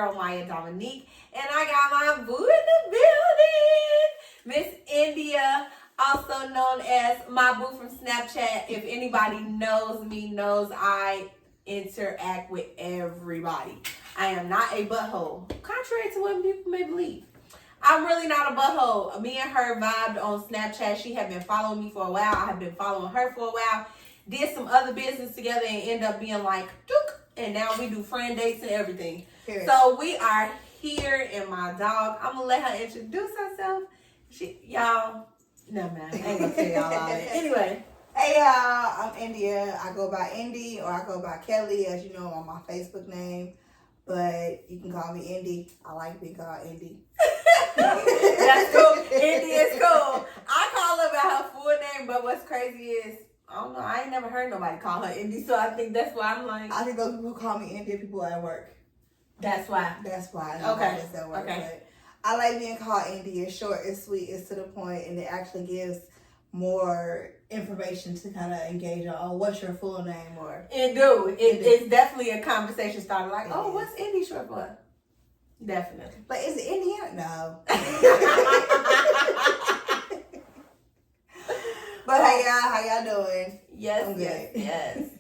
girl, Myia Dominique, and I got my boo in the building, Miss Yndia, also known as my boo from Snapchat. If anybody knows me, knows I interact with everybody. I am not a butthole, contrary to what people may believe. I'm really not a butthole. Me and her vibed on Snapchat. She had been following me for a while. I have been following her for a while. Did some other business together and end up being like, dook. And now we do friend dates and everything. Period. So we are here, and my dog, I'm going to let her introduce herself. Y'all, no man, I ain't going to tell y'all all that. Anyway. Hey y'all, I'm Yndia. I go by Indy or I go by Kelly, as you know, on my Facebook name. But you can call me Indy. I like being called Indy. That's cool. Indy is cool. I call her by her full name, but what's crazy is, I don't know, I ain't never heard nobody call her Indy, so I think that's why I'm like. I think those people call me Indy people at work. That's why. That's why. Okay. At work. Okay. But I like being called Indy. It's short, it's sweet, it's to the point, and it actually gives more information to kind of engage on. Oh, what's your full name? Or it's definitely a conversation starter. Like, oh, what's Indy short for? Definitely. Like, is it Indiana? No. But hey y'all, how y'all doing? Yes.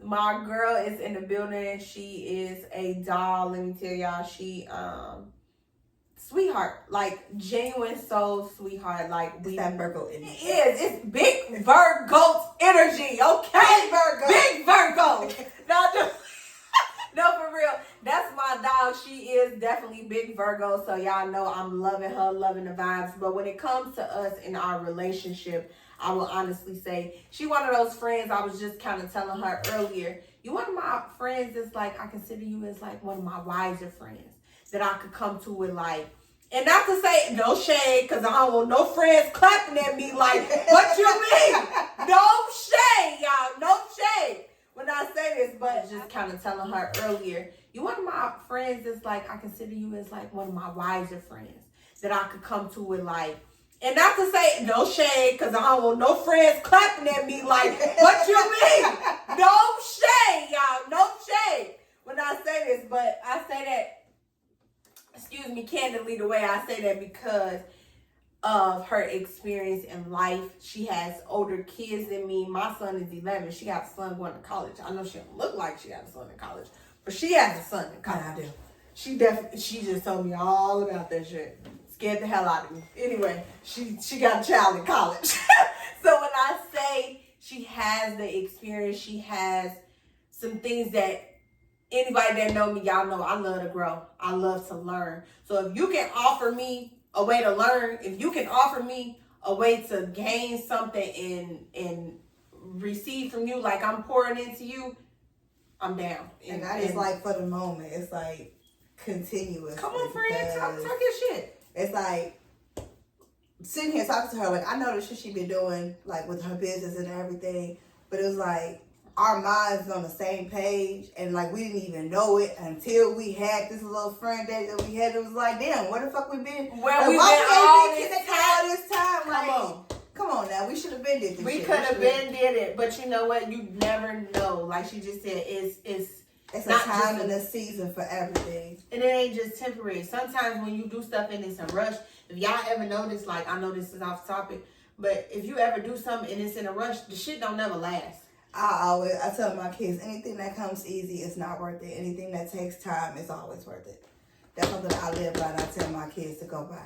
My girl is in the building. She is a doll. Let me tell y'all, she sweetheart, like genuine soul sweetheart. Like it's that Virgo energy. It's big Virgo energy. Okay, Virgo. Big Virgo. No, for real. That's my dog. She is definitely big Virgo. So y'all know I'm loving her, loving the vibes. But when it comes to us in our relationship, I will honestly say she one of those friends. I was just kind of telling her earlier. You one of my friends that's like, I consider you as like one of my wiser friends that I could come to with like, and not to say no shade, because I don't want no friends clapping at me like, what you mean? No shade, y'all. No shade when I say this, but just kind of telling her earlier, you one of my friends that's like, I consider you as like one of my wiser friends that I could come to with like, and not to say no shade, because I don't want no friends clapping at me like, what you mean? No shade, y'all. No shade when I say this, but I say that, excuse me, candidly, the way I say that because of her experience in life. She has older kids than me. My son is 11. She got a son going to college. I know she don't look like she got a son in college, but she has a son in college. I do. She just told me all about that shit. Scared the hell out of me. Anyway, she got a child in college. So when I say she has the experience, she has some things that anybody that know me, y'all know I love to grow. I love to learn. So if you can offer me a way to learn, if you can offer me a way to gain something and receive from you like I'm pouring into you, I'm down. And I just like for the moment, it's like continuous. Come on, friend, talk your shit. It's like sitting here talking to her, like I know the shit she been doing, like with her business and everything, but it was like our minds on the same page, and like we didn't even know it until we had this little friend that we had. It was like, damn, where the fuck we been? Where we been all this time? Come on now, we should have been did this. We could have been did it, but you know what? You never know. Like she just said, it's a time and a season for everything. And it ain't just temporary. Sometimes when you do stuff and it's a rush, if y'all ever notice, like I know this is off topic, but if you ever do something and it's in a rush, the shit don't never last. I tell my kids, anything that comes easy is not worth it. Anything that takes time is always worth it. That's something I live by and I tell my kids to go by.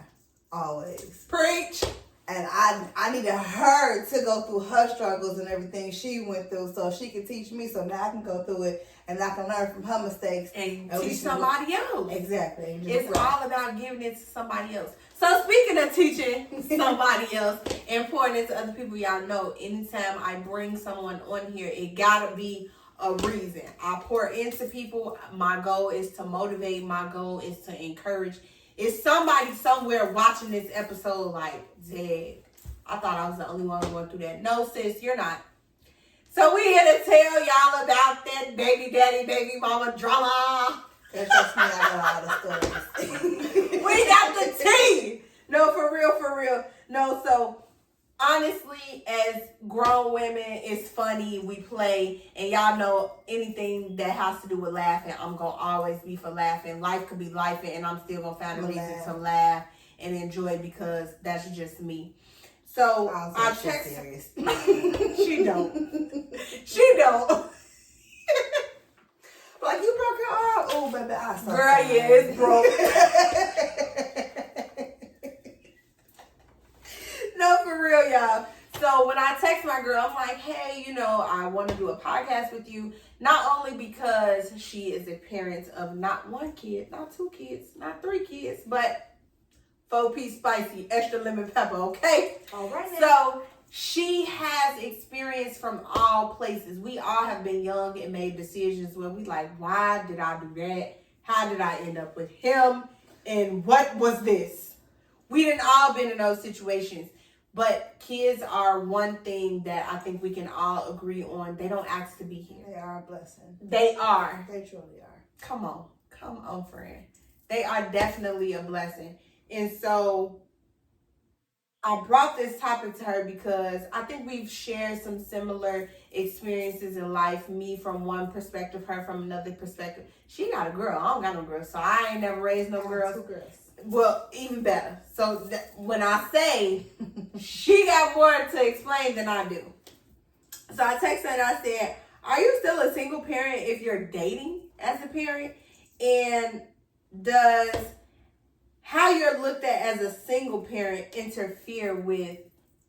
Always. Preach. And I needed her to go through her struggles and everything she went through so she could teach me, so now I can go through it and I can learn from her mistakes. And teach somebody else. Exactly. It's all about giving it to somebody else. So speaking of teaching somebody else and pouring into other people, y'all know anytime I bring someone on here, it gotta be a reason. I pour into people. My goal is to motivate. My goal is to encourage. Is somebody somewhere watching this episode like, Zed, I thought I was the only one going through that. No, sis, you're not. So we here to tell y'all about that baby daddy, baby mama drama. That's just me. I got all the stories. We got the tea. No, for real. No, so honestly, as grown women, it's funny. We play, and y'all know anything that has to do with laughing, I'm gonna always be for laughing. Life could be life, and I'm still gonna find a reason to laugh and enjoy because that's just me. So I text. She don't. She don't. Like, you broke your arm? Oh, baby, I saw. Girl, yeah, it's broke. No, for real, y'all. So when I text my girl, I'm like, hey, I want to do a podcast with you. Not only because she is a parent of not one kid, not two kids, not three kids, but 4-piece spicy, extra lemon pepper, okay? All right. So she has experience from all places. We all have been young and made decisions where we like, why did I do that? How did I end up with him? And what was this? We didn't all been in those situations. But kids are one thing that I think we can all agree on. They don't ask to be here. They are a blessing. They are. They truly are. Come on, friend. They are definitely a blessing. And so I brought this topic to her because I think we've shared some similar experiences in life. Me from one perspective, her from another perspective. She got a girl. I don't got no girl. So I ain't never raised no girls. 2 girls. Well, even better. So when I say she got more to explain than I do. So I texted her and I said, are you still a single parent if you're dating as a parent? And does how you're looked at as a single parent interfere with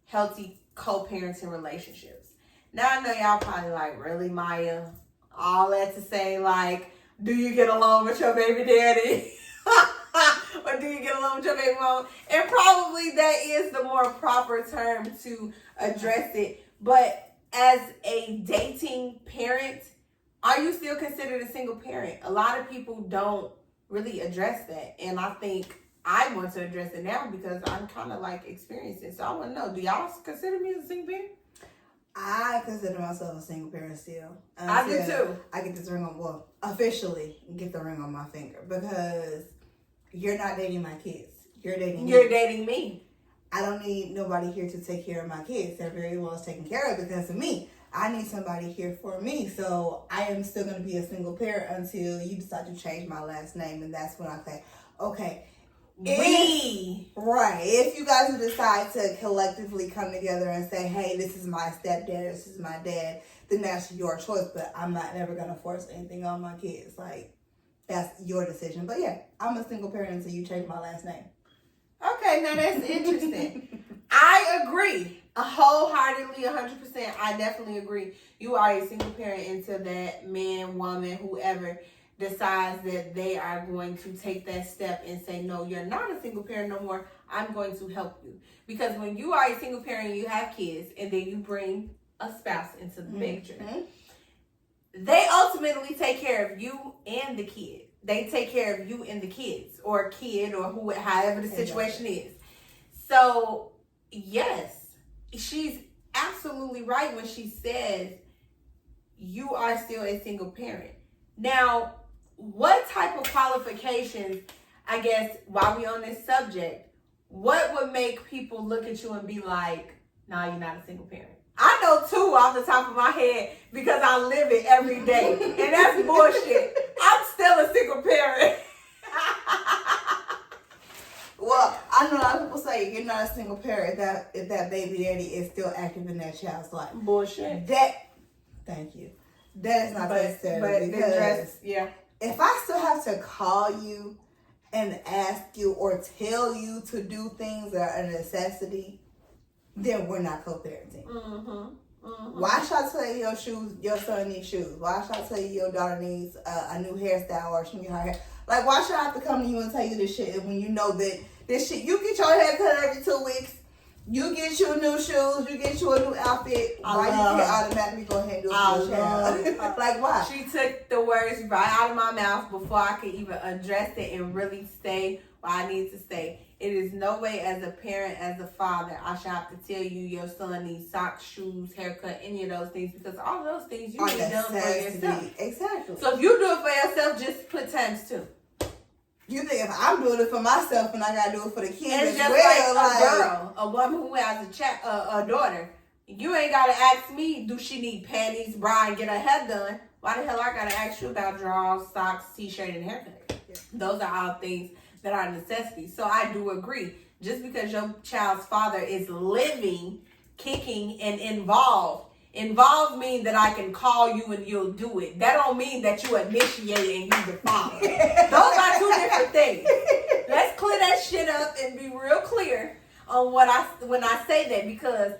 healthy co-parenting relationships? Now I know y'all probably like, really, Myia? All that to say, like, do you get along with your baby daddy? Or do you get along with your baby mom? And probably that is the more proper term to address it. But as a dating parent, are you still considered a single parent? A lot of people don't really address that. And I think I want to address it now because I'm kind of like experiencing. So I want to know, do y'all consider me as a single parent? I consider myself a single parent still. I do too. I get this ring on, officially get the ring on my finger because you're not dating my kids. You're dating me. I don't need nobody here to take care of my kids. They're very well taken care of because of me. I need somebody here for me. So I am still going to be a single parent until you decide to change my last name. And that's when I say, okay. If you guys decide to collectively come together and say, hey, this is my stepdad, this is my dad, then that's your choice. But I'm not never going to force anything on my kids. Like, that's your decision. But yeah, I'm a single parent until you change my last name. Okay, now that's interesting. I agree. Wholeheartedly, 100%. I definitely agree. You are a single parent until that man, woman, whoever decides that they are going to take that step and say, no, you're not a single parent no more. I'm going to help you. Because when you are a single parent, you have kids, and then you bring a spouse into the picture. They ultimately take care of you and the kid. They take care of you and the kids, or kid, or however the situation is. So, yes, she's absolutely right when she says you are still a single parent. Now, what type of qualifications, I guess, while we on this subject, what would make people look at you and be like, nah, you're not a single parent? I know 2 off the top of my head because I live it every day. And that's bullshit. I'm still a single parent. Well, I know a lot of people say you're not a single parent if that baby daddy is still active in that child's life. Bullshit. Thank you. That is not necessary because if I still have to call you and ask you or tell you to do things that are a necessity, then we're not co-parenting. Why should I tell you your son needs shoes? Why should I tell you your daughter needs a new hairstyle or she needs her hair? Like, why should I have to come to you and tell you this shit when you know that this shit, you get your hair cut every 2 weeks, you get you new shoes, you get you a new outfit, why you can't automatically go ahead and do it for your child? Like, why? She took the words right out of my mouth before I could even address it and really say what I need to say. It is no way as a parent, as a father, I should have to tell you your son needs socks, shoes, haircut, any of those things, because all of those things you need done for yourself. Exactly. So if you do it for yourself, just put times 2. You think if I'm doing it for myself and I gotta do it for the kids And as just well, like a girl, a woman who has a daughter, you ain't gotta ask me, do she need panties, bra, and get her hair done? Why the hell I gotta ask you about drawers, socks, t-shirt, and haircut? Yeah. Those are all things that are necessities. So I do agree. Just because your child's father is living, kicking, and involved means that I can call you and you'll do it. That don't mean that you initiate and you the father. Those are two different things. Let's clear that shit up and be real clear on when I say that, because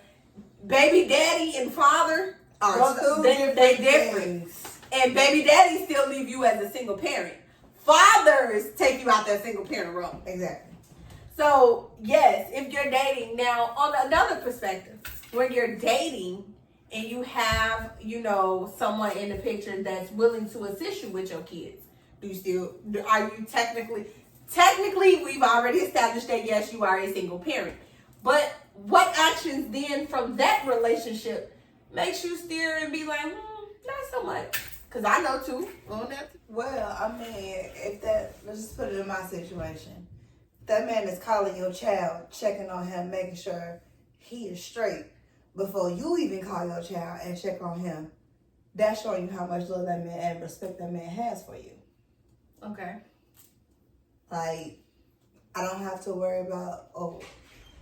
baby daddy and father are two different things. And baby daddy still leave you as a single parent. Fathers take you out that single parent role. Exactly. So yes, if you're dating now, on another perspective, when you're dating and you have, someone in the picture that's willing to assist you with your kids, are you technically, we've already established that yes, you are a single parent. But what actions then from that relationship makes you steer and be like, not so much? Because I know too. Well, I mean, let's just put it in my situation. That man is calling your child, checking on him, making sure he is straight before you even call your child and check on him. That's showing you how much love that man and respect that man has for you. Okay. Like, I don't have to worry about,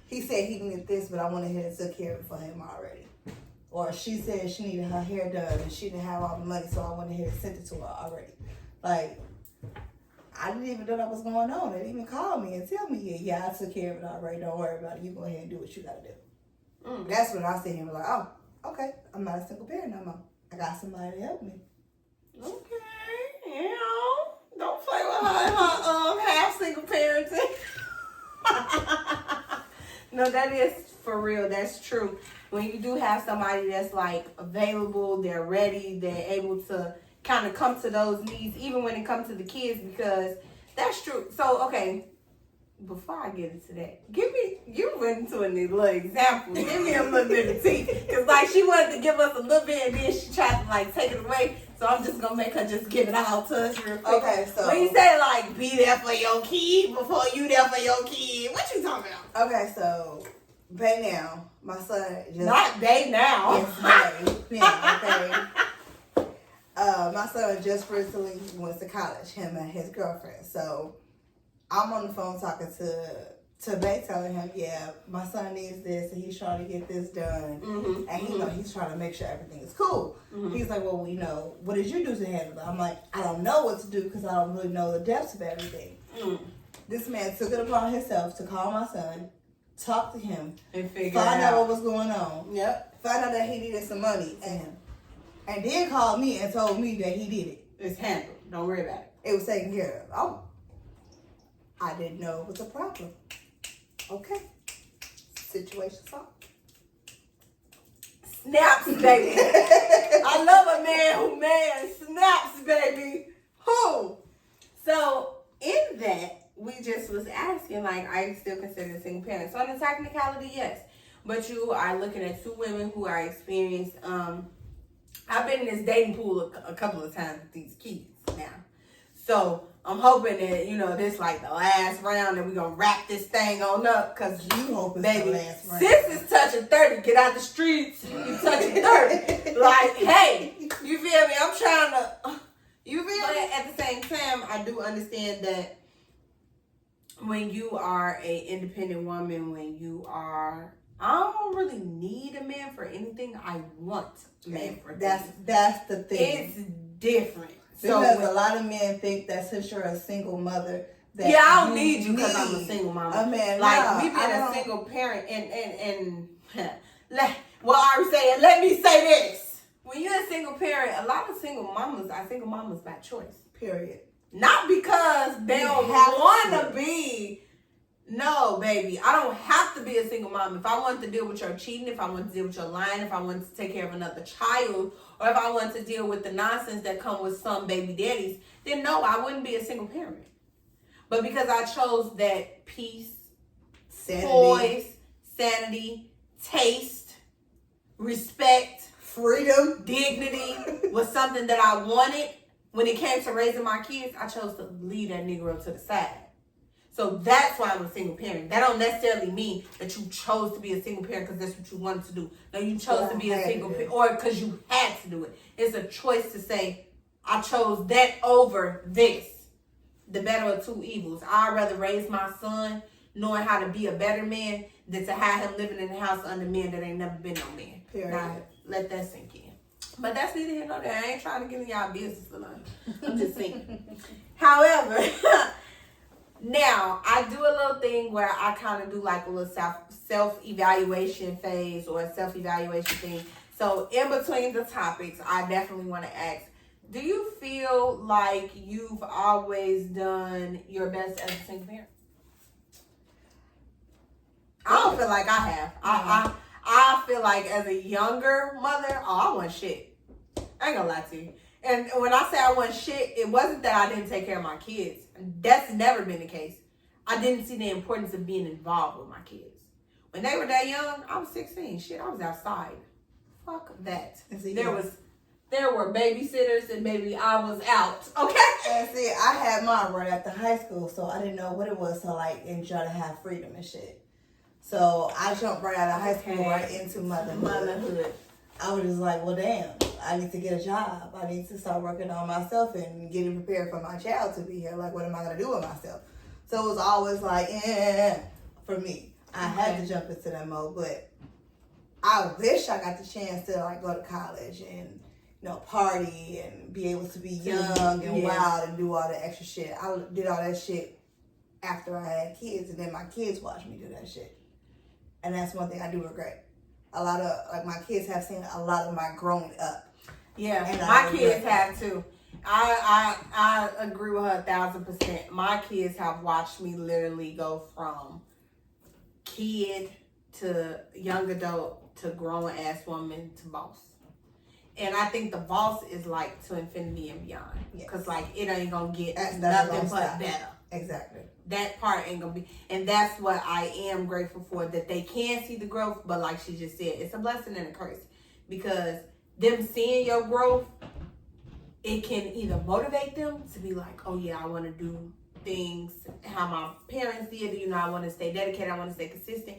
he said he needed this, but I went ahead and took care of it for him already. Or she said she needed her hair done and she didn't have all the money, so I went ahead and sent it to her already. Like, I didn't even know that was going on. They didn't even call me and tell me, yeah, I took care of it already. Don't worry about it. You go ahead and do what you got to do. That's when I sit here and be like, oh, okay, I'm not a single parent no more. I got somebody to help me. Okay, don't play with her half single parenting. No, that is for real. That's true. When you do have somebody that's like available, they're ready, they're able to kind of come to those needs, even when it comes to the kids, because that's true. So, okay, before I get into that, you went into a little example. Give me a little bit of tea. Because, like, she wanted to give us a little bit, and then she tried to, like, take it away. So I'm just going to make her just give it all to us real quick. Okay, so. When you say, like, be there for your kid before you there for your kid, what you talking about? Okay, so, babe now, my son just. Not babe now. Yes, babe. Yeah, okay. My son just recently went to college, him and his girlfriend. So I'm on the phone talking to Bay, telling him, yeah, my son needs this and he's trying to get this done. Mm-hmm. And he's trying to make sure everything is cool. Mm-hmm. He's like, well, what did you do to handle it? I'm like, I don't know what to do because I don't really know the depths of everything. Mm. This man took it upon himself to call my son, talk to him, and find out what was going on. Yep. Find out that he needed some money and then called me and told me that he did it. It's handled. Don't worry about it. It was taken care of. Oh, I didn't know it was a problem. Okay. Situation solved. Snaps, baby. I love a man who snaps, baby. Who? So, in that, we just was asking, like, are you still considered a single parent? So, in the technicality, yes. But you are looking at two women who are experienced. I've been in this dating pool a couple of times with these kids now. So, I'm hoping that, this like the last round and we're going to wrap this thing on up. Because you hope it's baby, the last round. Sis is touching 30. Get out the streets. You touching 30. Like, hey, you feel me? I'm trying to, you feel me? But at the same time, I do understand that when you are an independent woman, I don't really need a man for anything. I want a man for that's the thing. It's different. Because a lot of men think that since you're a single mother, that I don't need you because I'm a single mama. A man, like me being a single parent, and well, I was saying, let me say this: when you're a single parent, a lot of single mamas are single mamas by choice. Period. Not because they don't want to be. No, baby, I don't have to be a single mom. If I wanted to deal with your cheating, if I wanted to deal with your lying, if I wanted to take care of another child, or if I wanted to deal with the nonsense that come with some baby daddies, then no, I wouldn't be a single parent. But because I chose that peace, poise, sanity, taste, respect, freedom, dignity was something that I wanted, when it came to raising my kids, I chose to leave that Negro to the side. So that's why I'm a single parent. That don't necessarily mean that you chose to be a single parent because that's what you wanted to do. No, you chose to be a single parent or because you had to do it. It's a choice to say, I chose that over this. The better of two evils. I'd rather raise my son knowing how to be a better man than to have him living in the house under men that ain't never been no man. Period. Now, let that sink in. But that's neither here nor there. I ain't trying to get in y'all business or nothing. I'm just saying. However, now I do a little thing where I kind of do like a little self-evaluation phase or a self-evaluation thing. So in between the topics, I definitely want to ask, do you feel like you've always done your best as a single parent? I don't feel like I have. I feel like as a younger mother, I want shit. I ain't gonna lie to you. And when I say I want shit, it wasn't that I didn't take care of my kids. That's never been the case. I didn't see the importance of being involved with my kids. When they were that young, I was 16. Shit, I was outside. Fuck that. There were babysitters and maybe I was out. Okay? And see, I had mine right after high school, so I didn't know what it was to like enjoy to have freedom and shit. So I jumped right out of high school right into motherhood. I was just like, well, damn, I need to get a job. I need to start working on myself and getting prepared for my child to be here. Like, what am I going to do with myself? So it was always like, for me. I had to jump into that mode, but I wish I got the chance to like go to college and, you know, party and be able to be young and wild and do all the extra shit. I did all that shit after I had kids, and then my kids watched me do that shit. And that's one thing I do regret. A lot of, like, my kids have seen a lot of my growing up. Yeah, and my kids have too. I agree with her 1,000%. My kids have watched me literally go from kid to young adult to grown ass woman to boss. And I think the boss is like to infinity and beyond. Because like it ain't gonna get nothing but better. Exactly. That part ain't gonna be, and that's what I am grateful for, that they can see the growth. But like she just said, it's a blessing and a curse, because them seeing your growth, it can either motivate them to be like, oh yeah, I want to do things how my parents did, you know, I want to stay dedicated, I want to stay consistent,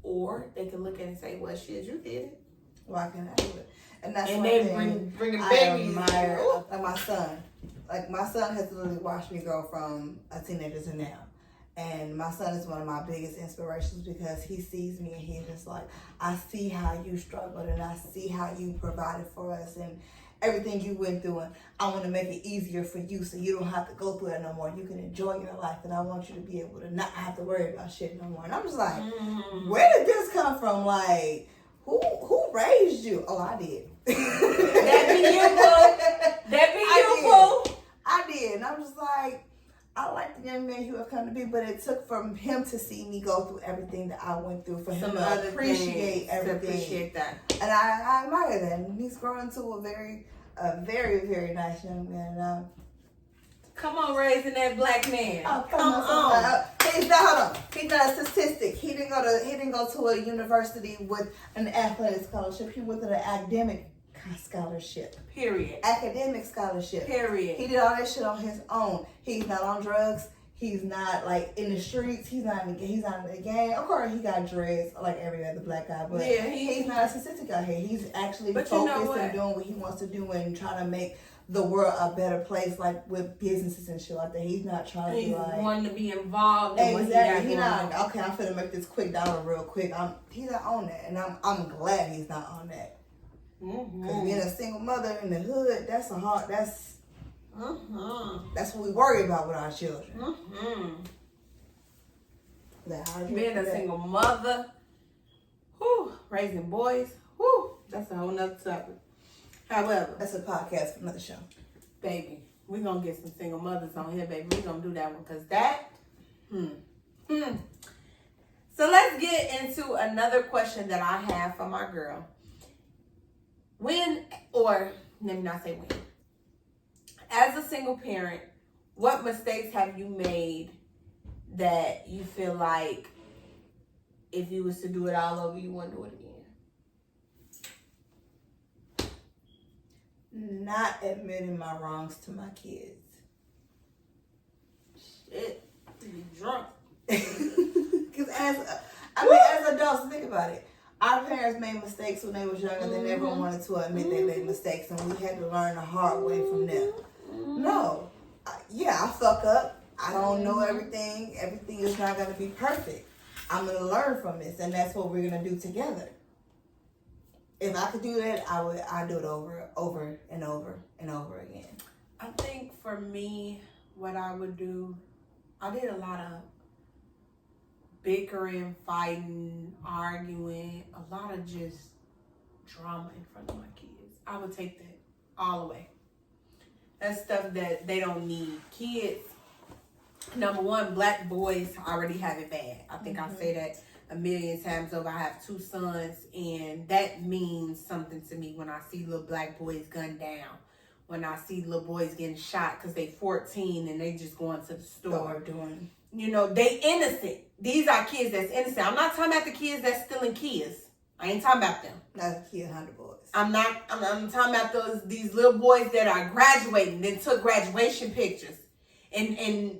or they can look at it and say, well, shit, you did it. Why can't I do it? And that's and one they thing bring I babies. admire, like my son. Like, my son has literally watched me grow from a teenager to now. And my son is one of my biggest inspirations, because he sees me and he's just like, I see how you struggled and I see how you provided for us and everything you went through. And I want to make it easier for you so you don't have to go through that no more. You can enjoy your life, and I want you to be able to not have to worry about shit no more. And I'm just like, where did this come from? Like, who raised you? Oh, I did. That be you, boo. That be you, boo. I did. And I'm just like, I like the young man you have come to be, but it took from him to see me go through everything that I went through, for him to appreciate everything. To appreciate that. And I admire that. And he's grown into a very, very nice young man. Come on, raising that black man. Oh, come on. He's not a statistic. He didn't go to a university with an athletic scholarship. He went to an academic scholarship. Period. Academic scholarship. Period. He did all that shit on his own. He's not on drugs. He's not like in the streets. He's not in the gang. Of course, he got dreads like every other black guy, but yeah, he's not a statistic out here. He's actually focused on doing what he wants to do and trying to make the world a better place, like with businesses and shit like that. He's not trying to be like wanting to be involved in exactly. He's not okay. I'm finna make this quick dollar real quick. He's not on that, and I'm glad he's not on that. Because being a single mother in the hood, that's what we worry about with our children. Being a single mother, raising boys, that's a whole nother topic. However, that's a podcast for another show. Baby, we're going to get some single mothers on here, baby. We're going to do that one, because that, So let's get into another question that I have for my girl. Let me not say when. As a single parent, what mistakes have you made that you feel like if you was to do it all over, you wouldn't do it again? Not admitting my wrongs to my kids. Shit, you drunk. Because as adults, think about it. Our parents made mistakes when they was younger. They never wanted to admit they made mistakes, and we had to learn the hard way from them. No, I fuck up. I don't know everything. Everything is not gonna be perfect. I'm gonna learn from this, and that's what we're gonna do together. If I could do that, I'd do it over and over and over again. I think for me, what I would do, I did a lot of bickering, fighting, arguing, a lot of just drama in front of my kids. I would take that all away. That's stuff that they don't need. Kids, number one, black boys already have it bad. I think I say that a million times over. I have 2 sons, and that means something to me when I see little black boys gunned down. When I see little boys getting shot because they 14 and they just going to the store. Doing. You know, they innocent. These are kids that's innocent. I'm not talking about the kids that's stealing kids. I ain't talking about them. Not the kid 100 boys. I'm talking about these little boys that are graduating, that took graduation pictures. And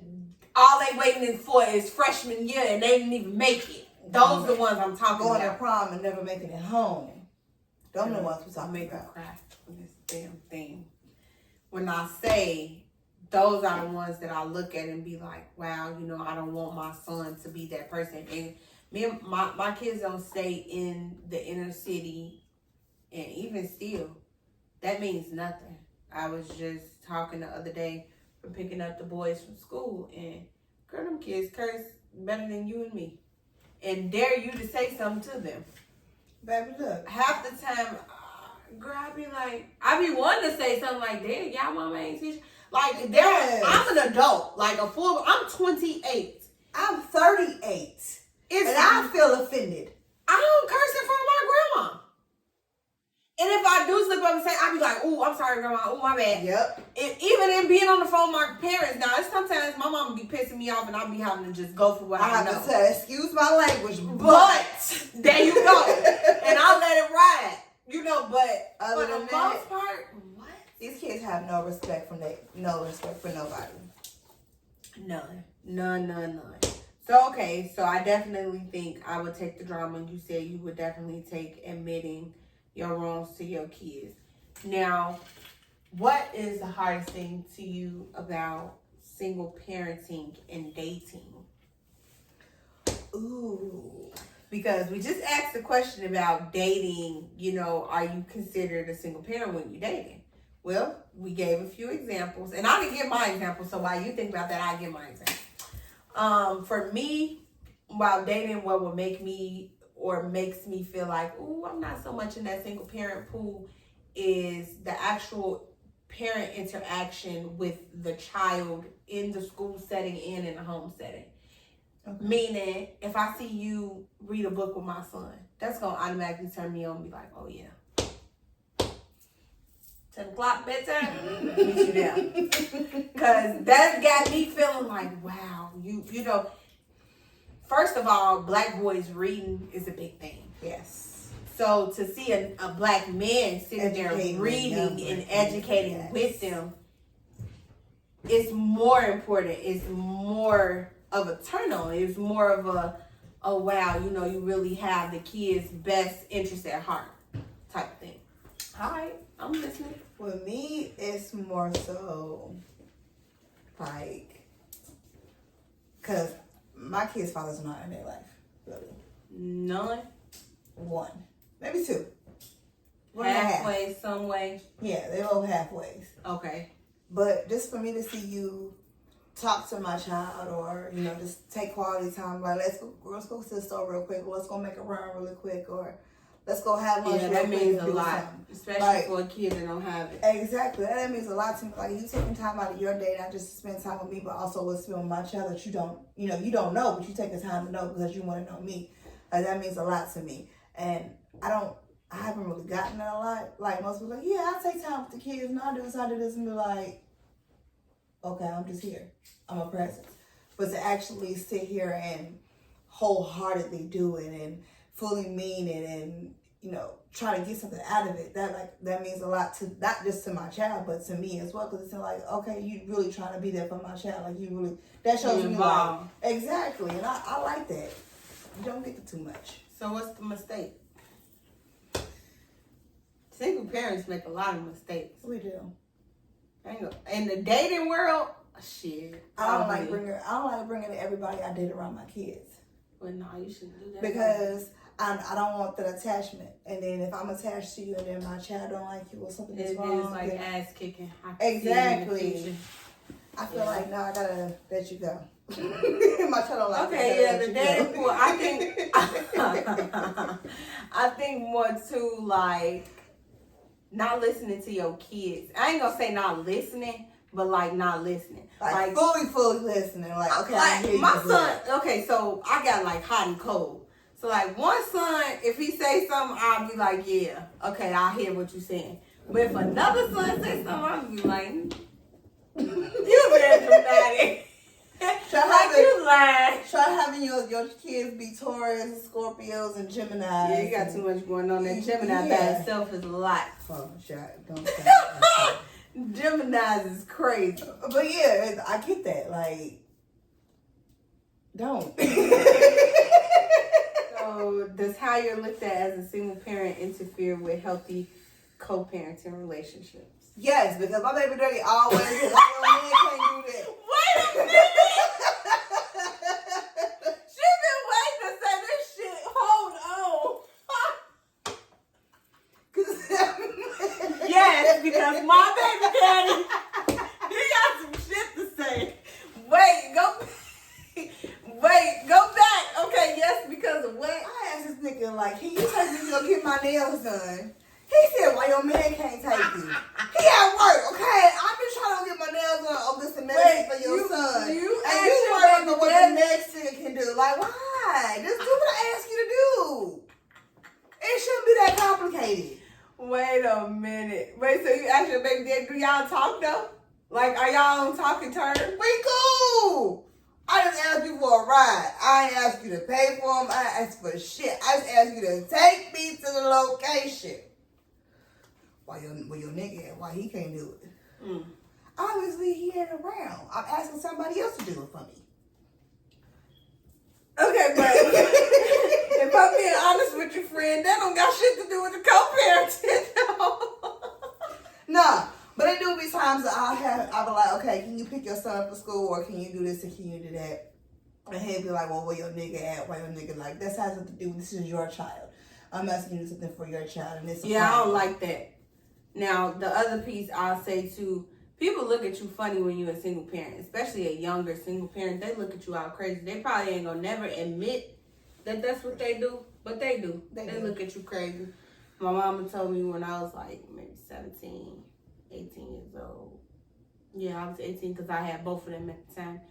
all they waiting for is freshman year and they didn't even make it. Those are the ones I'm talking going about. to prom and never making it home. Don't know what we're talking about. Cry for this damn thing. When I say those are the ones that I look at and be like, wow, you know, I don't want my son to be that person. And me and my kids don't stay in the inner city, and even still, that means nothing. I was just talking the other day from picking up the boys from school, and girl, them kids curse better than you and me. And dare you to say something to them. Baby, look. Half the time, girl, I be wanting to say something like, damn, y'all mama ain't teaching. Like, Yes. I'm an adult. Like, I'm 28. I'm 38. And I feel offended. I don't curse in front of my grandma. And if I do slip up and say, I be like, ooh, I'm sorry, grandma. Ooh, my bad. Yep. Even in being on the phone with my parents now, it's sometimes my mama be pissing me off and I be having to just go for what I know. have to say, excuse my language, but there you go. And I'll let it ride. You know, but other for the than that, most part, what? These kids have no respect for nobody. None. So, okay, so I definitely think I would take the drama. You said you would definitely take admitting your wrongs to your kids. Now, what is the hardest thing to you about single parenting and dating? Ooh. Because we just asked the question about dating, you know, are you considered a single parent when you're dating? Well, we gave a few examples, and I didn't give my example, so while you think about that, I give my example. For me, while dating, what would make me or makes me feel like, ooh, I'm not so much in that single parent pool is the actual parent interaction with the child in the school setting and in the home setting. Okay. Meaning, if I see you read a book with my son, that's going to automatically turn me on and be like, oh yeah. 10 o'clock bedtime, meet you there. Because that got me feeling like, wow, you know, first of all, black boys reading is a big thing. Yes. So to see a black man sitting there reading and educating with them, it's more important. It's more of a turn on. It's more of a, oh wow, you know, you really have the kids' best interest at heart type of thing. All right, I'm listening. With me, it's more so like, because my kids' fathers are not in their life, really. None? One. Maybe 2. Halfway, some way? Yeah, they're both halfways. Okay. But just for me to see you talk to my child or, you know, just take quality time, like, let's go to the store real quick, or let's go make a run really quick, or let's go have lunch. Yeah, that means a lot, especially for a kid that don't have it. Exactly, that means a lot to me. Like, you taking time out of your day, not just to spend time with me, but also with spend with my child that you don't know, but you take the time to know because you want to know me. Like, that means a lot to me, and I haven't really gotten that a lot. Like, most people are like, yeah, I take time with the kids, and I do this, and be like, okay, I'm just here. I'm a presence. But to actually sit here and wholeheartedly do it and fully mean it and trying to get something out of it. That means a lot to not just to my child, but to me as well. Because it's like, okay, you really trying to be there for my child. Like, you really, that shows me like, exactly. And I like that. You don't get to too much. So what's the mistake? Single parents make a lot of mistakes. We do. In the dating world, shit. I don't like bringing everybody I date around my kids. Well, no, you shouldn't do that. Because I don't want that attachment. And then if I'm attached to you and then my child don't like you or something is wrong. It's like ass kicking. Exactly. I feel like, no, I gotta let you go. My child don't like okay, yeah, the dating pool, I think, I think more too, like, not listening to your kids. I ain't gonna say not listening, but like not listening. Like fully listening. Like, okay, I hear you. My son, okay, so I got like hot and cold. So like one son, if he say something, I'll be like, yeah, okay, I hear what you're saying. But if another son say something, I'll be like, you very dramatic. Try having your kids be Taurus, Scorpios, and Gemini. Yeah, you got too much going on. That Gemini by itself is a lot. Oh, don't Geminis is crazy. But yeah, I get that. Like, don't. So, does how you're looked at as a single parent interfere with healthy co-parenting relationships? Yes, because my baby daddy always says, "Oh, man can't do that." Wait a minute. She been waiting to say this shit. Hold on. Yes, because my baby daddy, he got some shit to say. Go back. Okay, yes, because of what? I asked this nigga, like, can you take me to go get my nails done? He said, "Why your man can't take you?" He at work, okay? I'm just trying to get my nails done. Oh, this is medicine for your son. And you worried about what the next nigga can do. Like, why? Just do what I ask you to do. It shouldn't be that complicated. Wait a minute. Wait, so you ask your baby daddy, do y'all talk though? Like, are y'all on talking terms? We cool. I just asked you for a ride. I ain't asked you to pay for them. I ain't asked for shit. I just asked you to take me to the location. Where your nigga at? Why he can't do it? Obviously, he ain't around. I'm asking somebody else to do it for me. Okay, but if I'm being honest with your friend, that don't got shit to do with the co-parenting. Nah, but there do be times that I'll be like, okay, can you pick your son up for school, or can you do this and can you do that? And he'll be like, well, where your nigga at? Where your nigga like? This has nothing to do with, this is your child. I'm asking you to do something for your child, and this. Yeah, I don't like that. Now, the other piece I'll say too, people look at you funny when you're a single parent, especially a younger single parent. They look at you all crazy. They probably ain't gonna never admit that that's what they do, but they do. They look at you crazy. My mama told me when I was like maybe 17, 18 years old. Yeah, I was 18 because I had both of them at the time.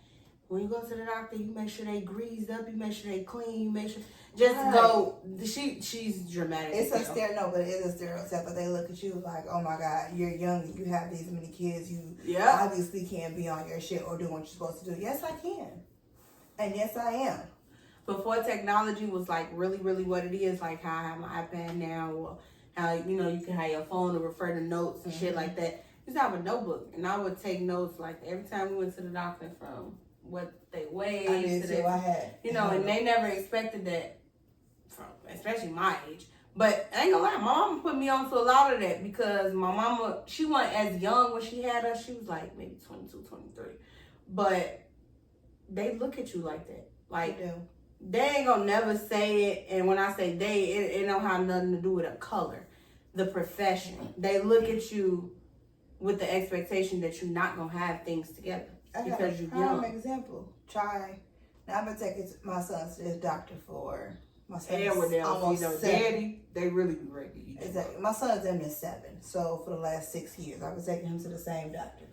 When you go to the doctor, you make sure they greased up, you make sure they clean, you make sure go. She's dramatic. It's a stereotype, but it is a stereotype. But they look at you like, oh my God, you're young, you have these many kids, you obviously can't be on your shit or do what you're supposed to do. Yes, I can, and yes, I am. Before technology was like really, really what it is, like how I have my iPad now, or how you can have your phone to refer to notes and shit like that. You just have a notebook, and I would take notes like every time we went to the doctor from what they weighed. I did too. I had. And they never expected that from, especially my age. But I ain't gonna lie, my mama put me on to a lot of that because my mama, she wasn't as young when she had us. She was like maybe 22, 23. But they look at you like that. Like, they ain't gonna never say it. And when I say they, it don't have nothing to do with a color, the profession. They look at you with the expectation that you're not gonna have things together. Because you're young. Prime example. Now I've been taking my son to his doctor for my son. Almost daddy, they really be ready. Exactly. My son's in his 7, so for the last 6 years, I've been taking him to the same doctor.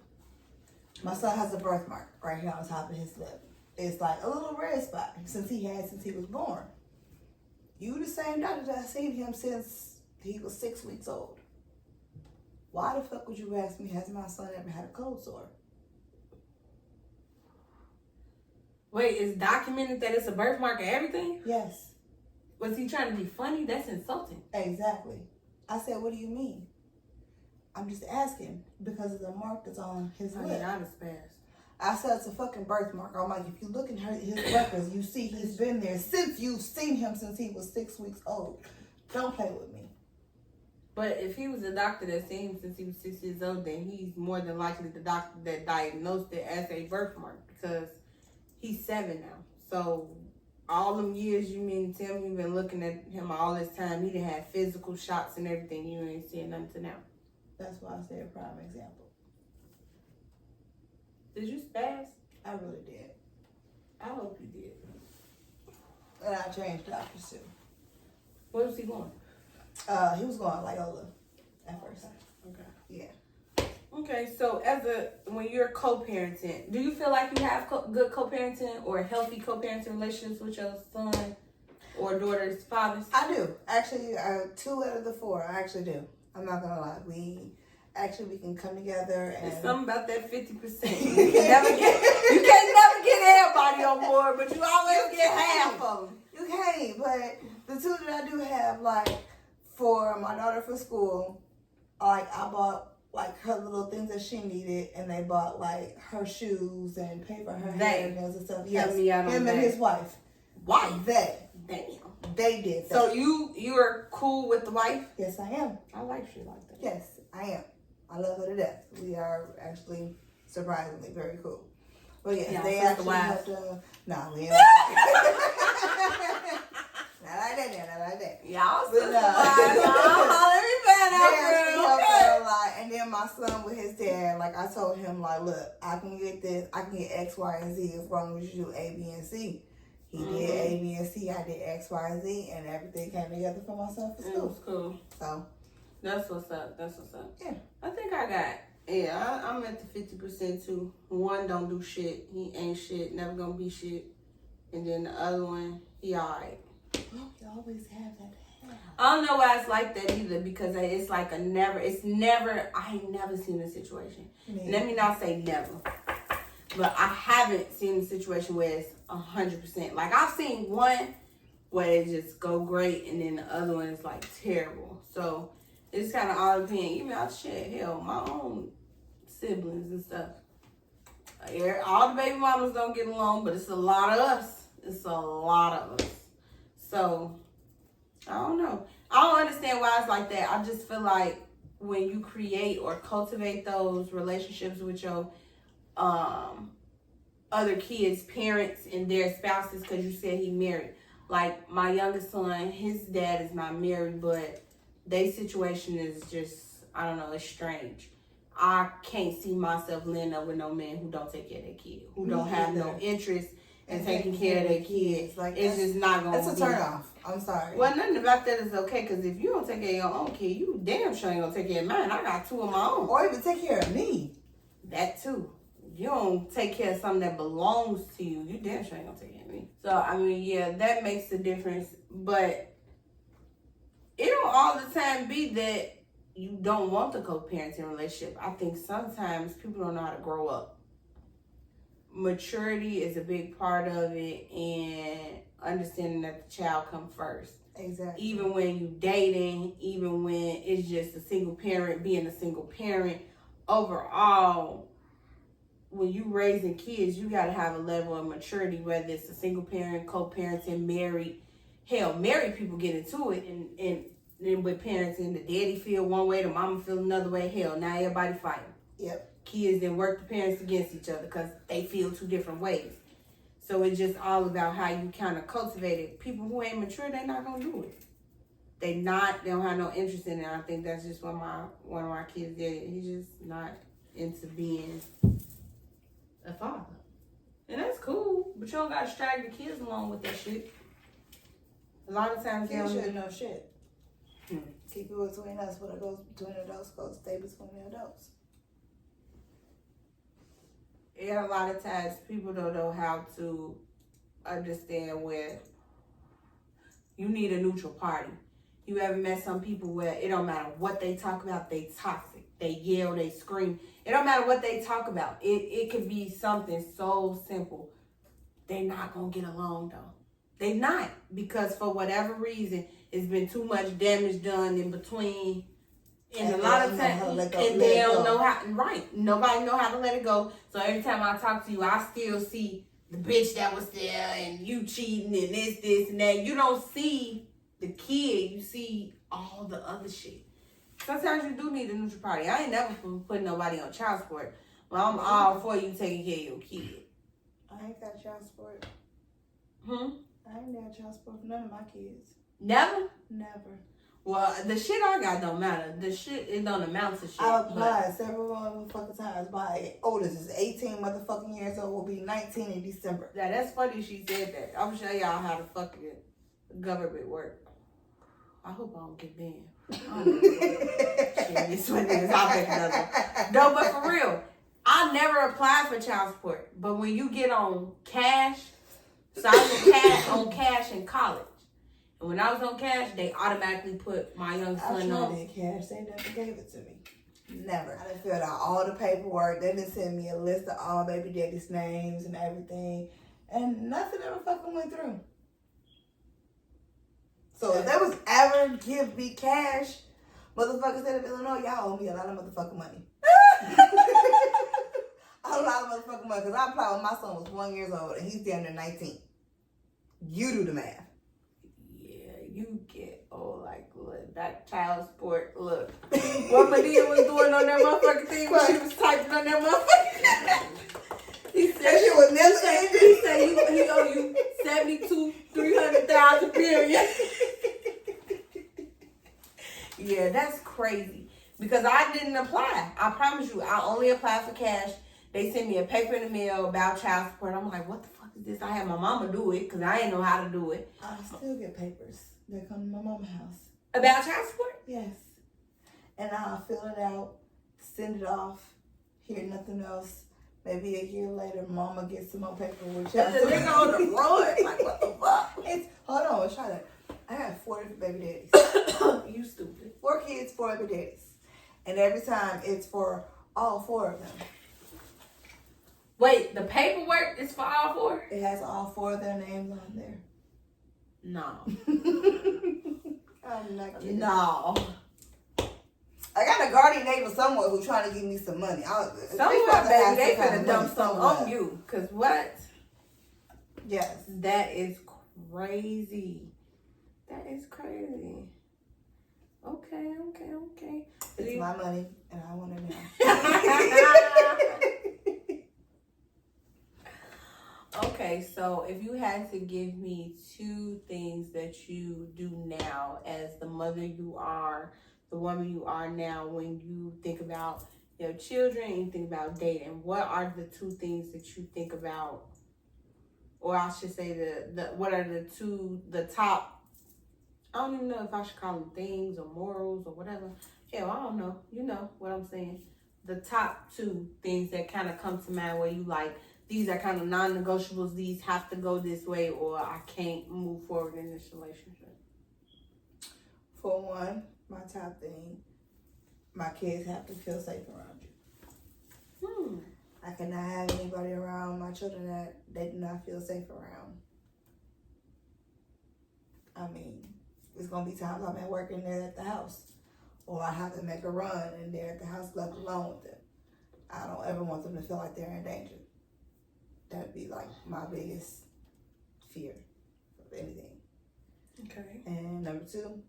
My son has a birthmark right here on the top of his lip. It's like a little red spot since he was born. You the same doctor that I've seen him since he was 6 weeks old. Why the fuck would you ask me, has my son ever had a cold sore? Wait, it's documented that it's a birthmark and everything? Yes. Was he trying to be funny? That's insulting. Exactly. I said, what do you mean? I'm just asking because of the mark that's on his lip. Yeah, I was fast. I said it's a fucking birthmark. I'm like, if you look in his records, you see he's been there since you've seen him since he was 6 weeks old. Don't play with me. But if he was a doctor that seen him since he was 6 years old, then he's more than likely the doctor that diagnosed it as a birthmark because he's 7 now. So all them years you mean to tell me you've been looking at him all this time, he done had physical shots and everything. You ain't seen nothing to now. That's why I say a prime example. Did you spaz? I really did. I hope you did. And I changed doctors too. Where was he going? He was going Loyola at first. Okay. Yeah. Okay, so when you're co-parenting, do you feel like you have good co-parenting or healthy co-parenting relationships with your son or daughter's fathers? I do. Actually, 2 out of the 4, I actually do. I'm not gonna lie. We can come together and There's something about that 50%. You can't never get everybody on board, but you always get half of them. You can't, but the 2 that I do have, like, for my daughter for school, like, I bought, like, her little things that she needed, and they bought, like, her shoes and paid for her hair nails and stuff. Yes, him and his wife. Why? Damn. They did that. So you are cool with the wife? Yes, I am. I like shit like that. Yes, I am. I love her to death. We are actually surprisingly very cool. But yes, yeah, they actually have to. No, we ain't. Not like that. Y'all But sister let me find out her a lot. And then my son with his dad, like I told him, like, look, I can get this, I can get X, Y, and Z as long as you do A, B, and C. He did A, B, and C. I did X, Y, and Z, and everything came together for my son for school. It was cool. So that's what's up. Yeah. I think I got. Yeah, I'm at the 50% too. One don't do shit. He ain't shit. Never gonna be shit. And then the other one, he alright. Well, you always have that. I don't know why it's like that either because it's like I ain't never seen a situation. Let me not say never. But I haven't seen a situation where it's 100%. Like I've seen one where it just go great and then the other one is like terrible. So it's kind of all depending. Even out shit, hell, my own siblings and stuff. All the baby mamas don't get along, but it's a lot of us. It's a lot of us. So, I don't know. I don't understand why it's like that. I just feel like when you create or cultivate those relationships with your other kids' parents and their spouses, because you said he married. Like, my youngest son, his dad is not married, but their situation is just, I don't know, it's strange. I can't see myself living up with no man who don't take care of their kid, who don't have no interest in taking care of their kids. Like it's just not going to be. That's a turn off. I'm sorry. Well, nothing about that is okay, because if you don't take care of your own kid, you damn sure ain't going to take care of mine. I got 2 of my own. Or even take care of me. That too. You don't take care of something that belongs to you, you damn sure ain't going to take care of me. So, I mean, yeah, that makes a difference. But it don't all the time be that you don't want the co-parenting relationship. I think sometimes people don't know how to grow up. Maturity is a big part of it, and understanding that the child comes first. Exactly. Even when you dating, even when it's just a single parent, being a single parent, overall, when you raising kids, you gotta have a level of maturity, whether it's a single parent, co-parenting, married. Hell, married people get into it, and then with parenting, the daddy feel one way, the mama feel another way. Hell, now everybody fighting. Yep. Kids then work the parents against each other because they feel 2 different ways. So it's just all about how you kind of cultivate it. People who ain't mature, they're not gonna do it. They don't have no interest in it. I think that's just what one of my kids did. He's just not into being a father. And that's cool, but you don't gotta drag the kids along with that shit. A lot of times you shouldn't know shit. Keep it between us. What goes between adults goes stay between the adults. Yeah, a lot of times people don't know how to understand where you need a neutral party. You ever met some people where it don't matter what they talk about, they toxic. They yell, they scream. It don't matter what they talk about. It could be something so simple. They're not going to get along though. They not, because for whatever reason, it's been too much damage done in between. And a lot of times, and they don't know how, right. Nobody know how to let it go. So every time I talk to you, I still see the bitch that was there and you cheating and this, and that. You don't see the kid. You see all the other shit. Sometimes you do need a neutral party. I ain't never putting nobody on child support. But I'm all for you taking care of your kid. I ain't got child support. I ain't got child support for none of my kids. Never? Never. Well, the shit I got don't matter. The shit, it don't amount to shit. I applied several motherfucking times. My oldest is 18 motherfucking years old. Will be 19 in December. Yeah, that's funny she said that. I'm gonna show y'all how the fucking government work. I hope I don't get banned. I don't know. Shit, this one is. I'll make another one. No, but for real, I never applied for child support. But when you get on cash, so I was on cash in college. And when I was on cash, they automatically put my young son on. I tried cash. They never gave it to me. Never. I done filled out all the paperwork. They done sent me a list of all baby daddy's names and everything. And nothing ever fucking went through. So if they was ever give me cash, motherfuckers said in Illinois, y'all owe me a lot of motherfucking money. A lot of motherfucking money. Because I applied when my son was 1 year old and he's down to 19. You do the math. You get, look, that child support, look. What Myia was doing on that motherfucking thing when she was typing on that motherfucking He said she was never He said he owe you 300,000 period. Yeah, that's crazy. Because I didn't apply. I promise you, I only applied for cash. They sent me a paper in the mail about child support. I'm like, what the fuck is this? I had my mama do it because I didn't know how to do it. I still get papers. They come to my mama's house. About child support? Yes. And I'll fill it out, send it off, hear nothing else. Maybe a year later, mama gets some more paper with child support. The nigga on the road. Like, what the fuck? Hold on, let's try that. I have 4 different baby daddies. You stupid. 4 kids, 4 baby daddies. And every time it's for all 4 of them. Wait, the paperwork is for all 4? It has all 4 of their names on there. No. I'm not kidding. No. I got a guardian neighbor somewhere who's trying to give me some money. Somewhere, baby, they could have dumped something on you. Because what? Yes. That is crazy. That is crazy. Okay. It's my money, and I want it now. Okay, so if you had to give me 2 things that you do now as the mother you are, the woman you are now, when you think about your children and you think about dating, what are the 2 things that you think about? Or I should say what are the top, I don't even know if I should call them things or morals or whatever. Hell, I don't know. You know what I'm saying. The top 2 things that kind of come to mind where you like, these are kind of non-negotiables. These have to go this way or I can't move forward in this relationship. For one, my top thing, my kids have to feel safe around you. I cannot have anybody around my children that they do not feel safe around. I mean, it's going to be times I'm at work and they're at the house. Or I have to make a run and they're at the house left alone with them. I don't ever want them to feel like they're in danger. That'd be like my biggest fear of anything. Okay. And number 2,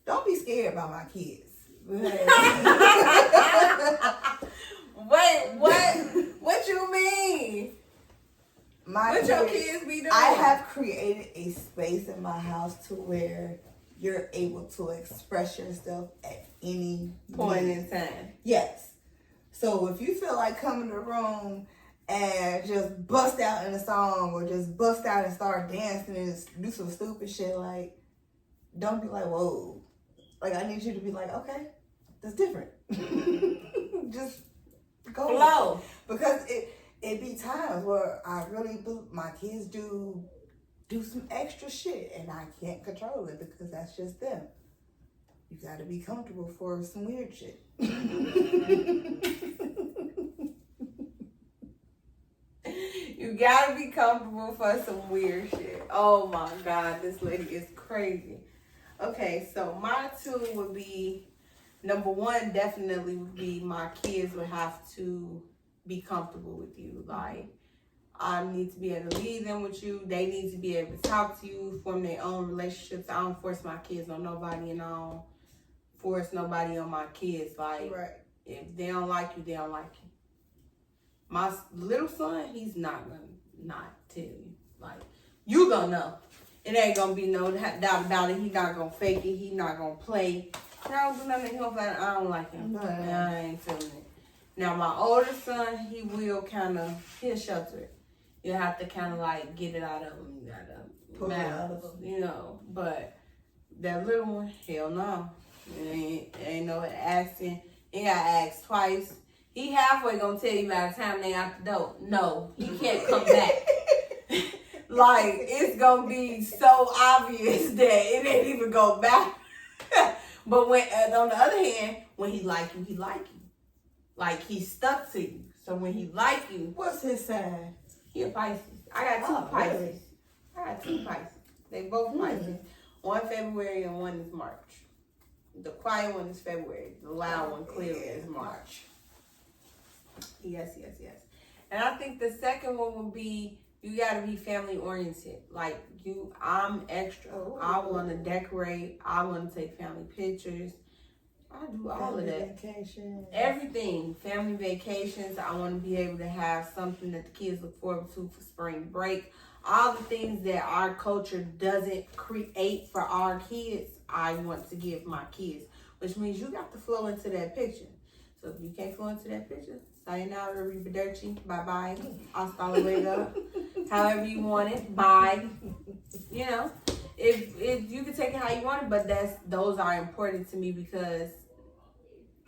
don't be scared about my kids. Wait, what? What you mean? What your kids be doing? I have created a space in my house to where you're able to express yourself at any point in time. Yes. So if you feel like coming to the room and just bust out in a song or just bust out and start dancing and just do some stupid shit, like, don't be like, whoa. Like, I need you to be like, okay, that's different. Just go flow. Because it be times where my kids do some extra shit and I can't control it because that's just them. you gotta be comfortable for some weird shit. You gotta be comfortable for some weird shit. Oh my God, this lady is crazy. Okay, so my two would be, number one definitely would be my kids would have to be comfortable with you. Like, I need to be able to leave them with you. They need to be able to talk to you, form their own relationships. I don't force my kids on nobody, and I don't force nobody on my kids. Like, Right. if they don't like you, they don't like you. My little son, he's not gonna not tell you. Like, you gonna know. It ain't gonna be no doubt about it. He not gonna fake it. He not gonna play. I don't do nothing. He gonna find, I don't like him. No. I ain't feeling it. Now, my older son, he will kind of, he'll shelter it. You have to kind of like get it out of him. You gotta Pull it out of him. you know. But that little one, hell no. It ain't no asking. You gotta ask twice. He halfway gonna tell you by the time they out the door. No, he can't come back. Like, it's gonna be so obvious that it ain't even go back. But when, on the other hand, when he like you, he like you. Like, he's stuck to you. So when he like you, What's his sign? he a Pisces. I got two Pisces. Really? I got two Pisces. They both Pisces. One February and one is March. The quiet one is February. The loud one clearly is March. Yes. And I think the second one would be, you gotta be family oriented. Like, I'm extra. I wanna decorate. I wanna take family pictures. I do all of that. Vacation. Everything. Family vacations. I want to be able to have something that the kids look forward to for spring break. All the things that our culture doesn't create for our kids, I want to give my kids. Which means you got to flow into that picture. So if you can't flow into that picture, sayonara, arrivederci, bye-bye, hasta luego, however you want it, bye. You know, if you can take it how you want it, but those are important to me because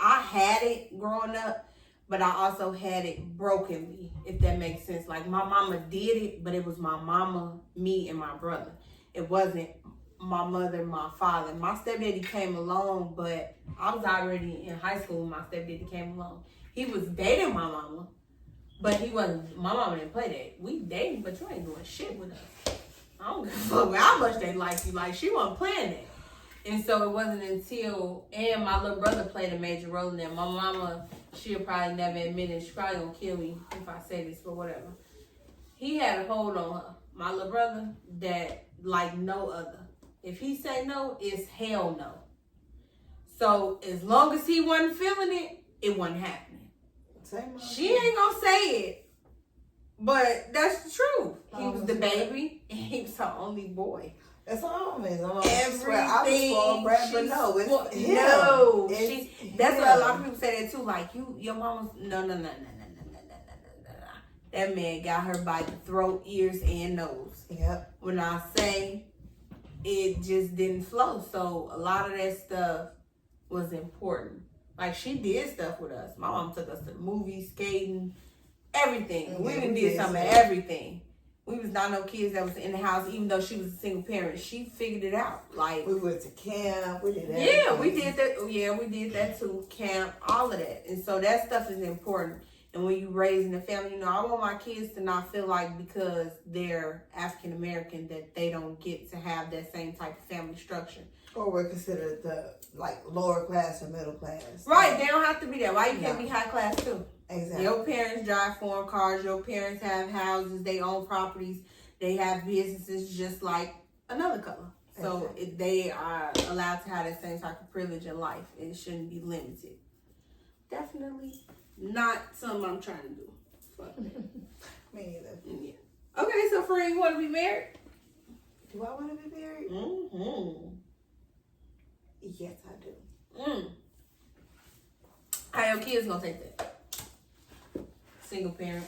I had it growing up, but I also had it brokenly, if that makes sense. Like, my mama did it, but it was my mama, me, and my brother. It wasn't my mother, my father. My stepdaddy came along, but I was already in high school when my stepdaddy came along. He was dating my mama, but he wasn't, my mama didn't play that. We dating, but you ain't doing shit with us. I don't give a fuck how much they like you. Like, she wasn't playing that. And so it wasn't until, and my little brother played a major role in that. My mama, she'll probably never admit it. She probably gonna kill me if I say this, but whatever. He had a hold on her. My little brother, that like no other. If he say no, it's hell no. So as long as he wasn't feeling it, it wasn't happening. She ain't gonna say it, but that's the truth. He was the baby, and he was her only boy. That's all it is. Everything. I was spoiled brat, but no, it's him. No, It's that's him. what a lot of people say that too. Like, your mama's no. That man got her by the throat, ears, and nose. Yep. When I say it just didn't flow, so a lot of that stuff was important. Like, she did stuff with us. My mom took us to the movies, skating, everything. Yeah, We we did did some of stuff. everything. We was not no kids that was in the house, even though she was a single parent. She figured it out. Like, We went to camp. We did that. yeah, we did that. Yeah, we did that too. Camp, all of that. And so that stuff is important. And when you raising a family, you know, I want my kids to not feel like because they're African American that they don't get to have that same type of family structure. Or we're considered the lower class or middle class. Right, they don't have to be that. Why you can't be high class too? Exactly. Your parents drive foreign cars. Your parents have houses. They own properties. They have businesses just like another color. So Exactly. they are allowed to have that same type of privilege in life. It shouldn't be limited. Definitely not something I'm trying to do. Fuck that. Me neither. Yeah. Okay, so friend, you want to be married? Do I want to be married? Mm-hmm. Yes, I do. How your kids gonna take that? Single parent.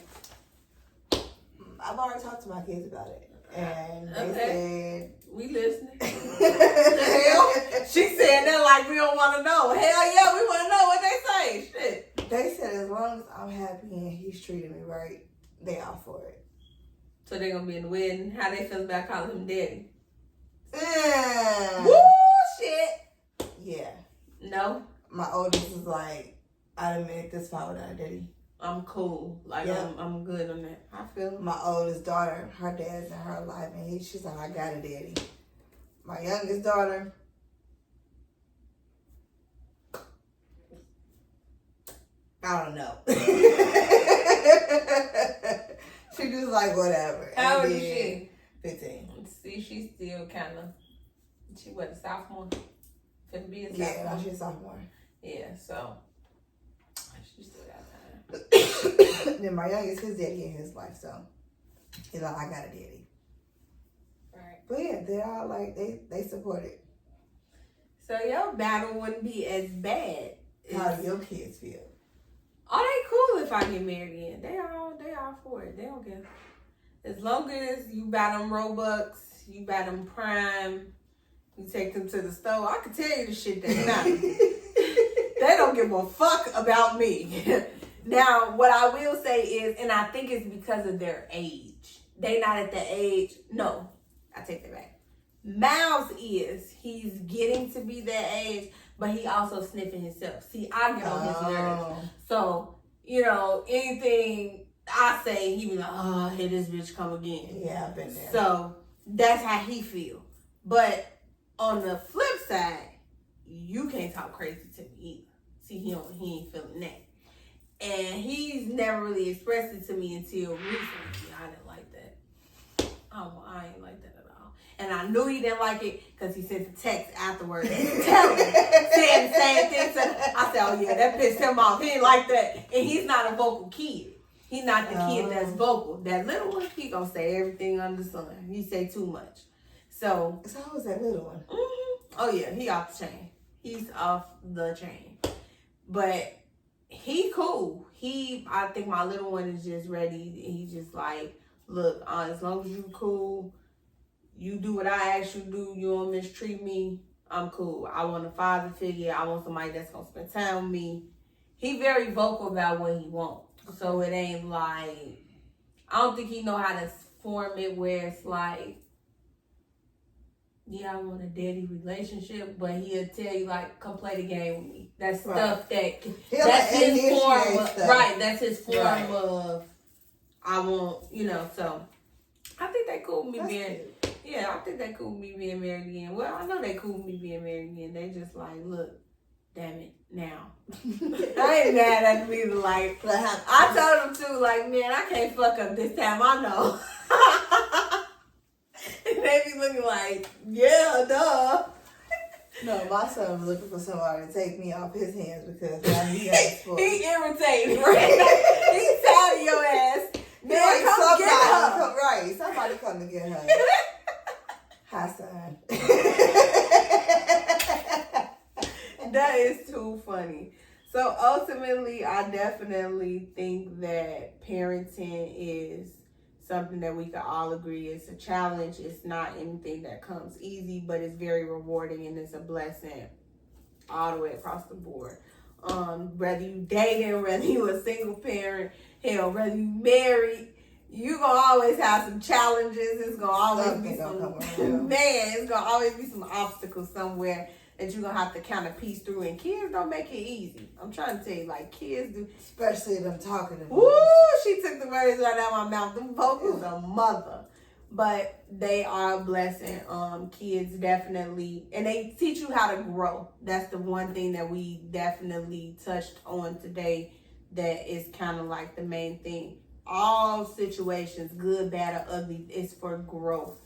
I've already talked to my kids about it. And they said... We listening. Hell, she said that like we don't want to know. Hell yeah, we want to know what they say. Shit. They said as long as I'm happy and he's treating me right, they all for it. So they're gonna be in the wedding. How they feel about calling him daddy? Mm. Woo, shit. Yeah. No? My oldest is like, I done made this far without a daddy. I'm cool. Like, I'm good on that. I feel my oldest daughter, her dad's in her life, and she's like, I got a daddy. My youngest daughter, I don't know. She just like whatever. How old is she? 15. See, she's still kind of. She what, a sophomore? Finna be a sophomore. Yeah, no, she's a sophomore. Yeah, so she still got time. Then my youngest, his daddy in his life, so he's like, I got a daddy. Right. But yeah, they all like they support it. So your battle wouldn't be as bad. How do your kids feel? Oh, they cool if I get married again. They all for it. They don't care. As long as you buy them Robux, you buy them Prime, you take them to the store. I can tell you the shit that's not. They don't give a fuck about me. Now, what I will say is, and I think it's because of their age. They not at the age. No, I take that back. Miles he's getting to be that age, but he also sniffing himself. See, I get on his nerves. So, anything I say, he be like, oh, here this bitch come again. Yeah, I've been there. So, that's how he feel. But on the flip side, you can't talk crazy to me either. See, he ain't feeling that. And he's never really expressed it to me until recently. I didn't like that. I ain't like that at all. And I knew he didn't like it because he sent the text afterwards. Telling him, saying the same thing to him. I said, oh yeah, that pissed him off. He ain't like that. And he's not a vocal kid. He's not the kid that's vocal. That little one, he gonna say everything under the sun. He say too much. So how was that little one? Mm-hmm. Oh yeah, he off the chain. He's off the chain. But he cool. I think my little one is just ready. He's just like, look, as long as you cool, you do what I ask you to do, you don't mistreat me, I'm cool. I want a father figure. I want somebody that's going to spend time with me. He very vocal about what he wants. So it ain't like, I don't think he know how to form it where it's like, yeah, I want a daddy relationship, but he'll tell you, like, come play the game with me. That's stuff that's his form of, right, that's his form of, I want, so I think they cool with me being, I think they cool with me being married again. Well, I know they cool with me being married again. They just like, look, damn it, now. I ain't mad at me, like, I told them too, like, man, I can't fuck up this time, I know. They be looking like, yeah, duh. No, my son was looking for somebody to take me off his hands because now he asked for it. He irritated, right? He's tired of your ass. Man, like, come get her. Somebody come to get her. Hi, son. That is too funny. So ultimately, I definitely think that parenting is something that we can all agree is a challenge. It's not anything that comes easy, but it's very rewarding and it's a blessing all the way across the board. Whether you dating, whether you a single parent, hell, whether you married, you gonna always have some challenges. It's gonna always be it's gonna always be some obstacles somewhere that you're gonna have to kind of piece through. And kids don't make it easy. I'm trying to tell you, like, kids do. Especially them talking to me. Woo! She took the words right out of my mouth. Them vocals a mother. But they are a blessing. Kids definitely, and they teach you how to grow. That's the one thing that we definitely touched on today that is kind of like the main thing. All situations, good, bad, or ugly, is for growth.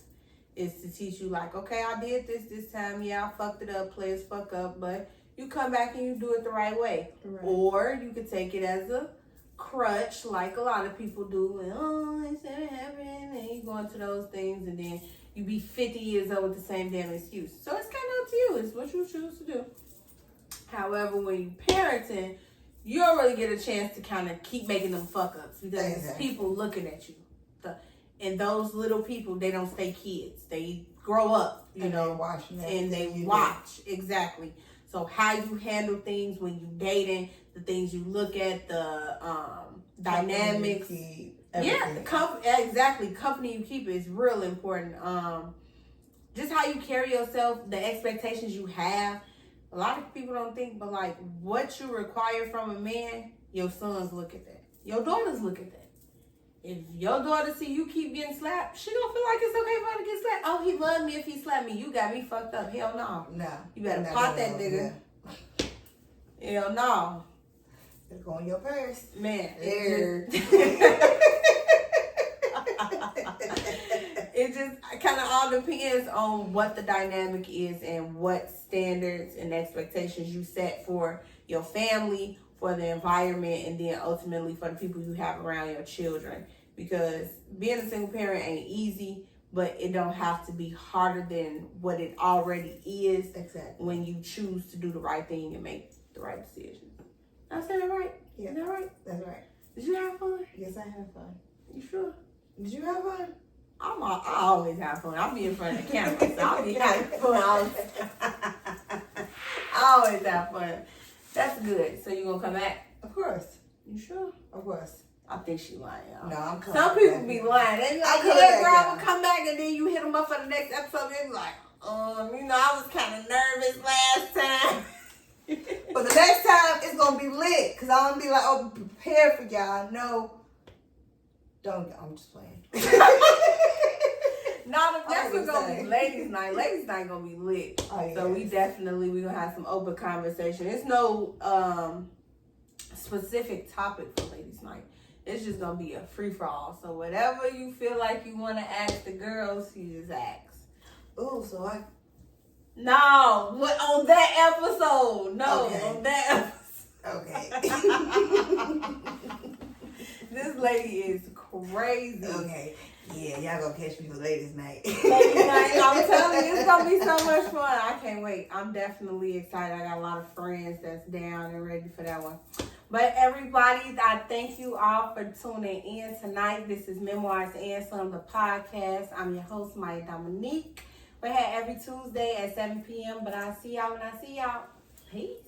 It's to teach you, like, okay, I did this time. Yeah, I fucked it up. Players fuck up. But you come back and you do it the right way. Right. Or you could take it as a crutch, like a lot of people do. And, it's never happened. And you go into those things. And then you be 50 years old with the same damn excuse. So it's kind of up to you. It's what you choose to do. However, when you parenting, you don't really get a chance to kind of keep making them fuck ups. Because it's people looking at you. And those little people, they don't stay kids. They grow up, you know, and they watch. Exactly. So how you handle things when you dating, the things you look at, the dynamics. Exactly. Company you keep is real important. Just how you carry yourself, the expectations you have. a lot of people don't think, but like what you require from a man, your sons look at that. Your daughters look at that. If your daughter see you keep getting slapped, she gonna feel like it's okay for her to get slapped. Oh, he loved me if he slapped me. You got me fucked up. Hell no. No. You better pop that nigga. Yeah. Hell no. It's go in your purse. Man. There. It just kind of all depends on what the dynamic is and what standards and expectations you set for your family, for the environment, and then ultimately for the people you have around your children. Because being a single parent ain't easy, but it don't have to be harder than what it already is. Exactly. When you choose to do the right thing and make the right decision. Did I say that right? Yeah. Is that right? That's right. Did you have fun? Yes, I had fun. You sure? Did you have fun? I always have fun. I'll be in front of the camera, so I'll be having fun all the time. I always have fun. That's good. So you gonna come back? Of course. You sure? Of course. I think she lying, y'all. No, I'm coming. Some people be lying. They be like, yeah, girl, I'm gonna come back, and then you hit them up for the next episode. They be like, I was kind of nervous last time. But the next time it's gonna be lit, because I'm gonna be like, oh, prepared for y'all. No, don't. I'm just playing. No, that's what's gonna be ladies' night. Ladies' night gonna be lit. Oh, yes. So we gonna have some open conversation. It's no specific topic for ladies' night. It's just gonna be a free for all. So whatever you feel like you want to ask the girls, you just ask. Ooh, so I. No, what on that episode? No, Okay. on that episode. Okay. This lady is crazy. Okay. Yeah, y'all gonna catch me for ladies' night. Ladies' night, I'm telling you, it's gonna be so much fun. I can't wait. I'm definitely excited. I got a lot of friends that's down and ready for that one. But everybody, I thank you all for tuning in tonight. This is Memoirs and Some, the podcast. I'm your host, Myia Dominique. We're here every Tuesday at 7 p.m. But I'll see y'all when I see y'all. Peace.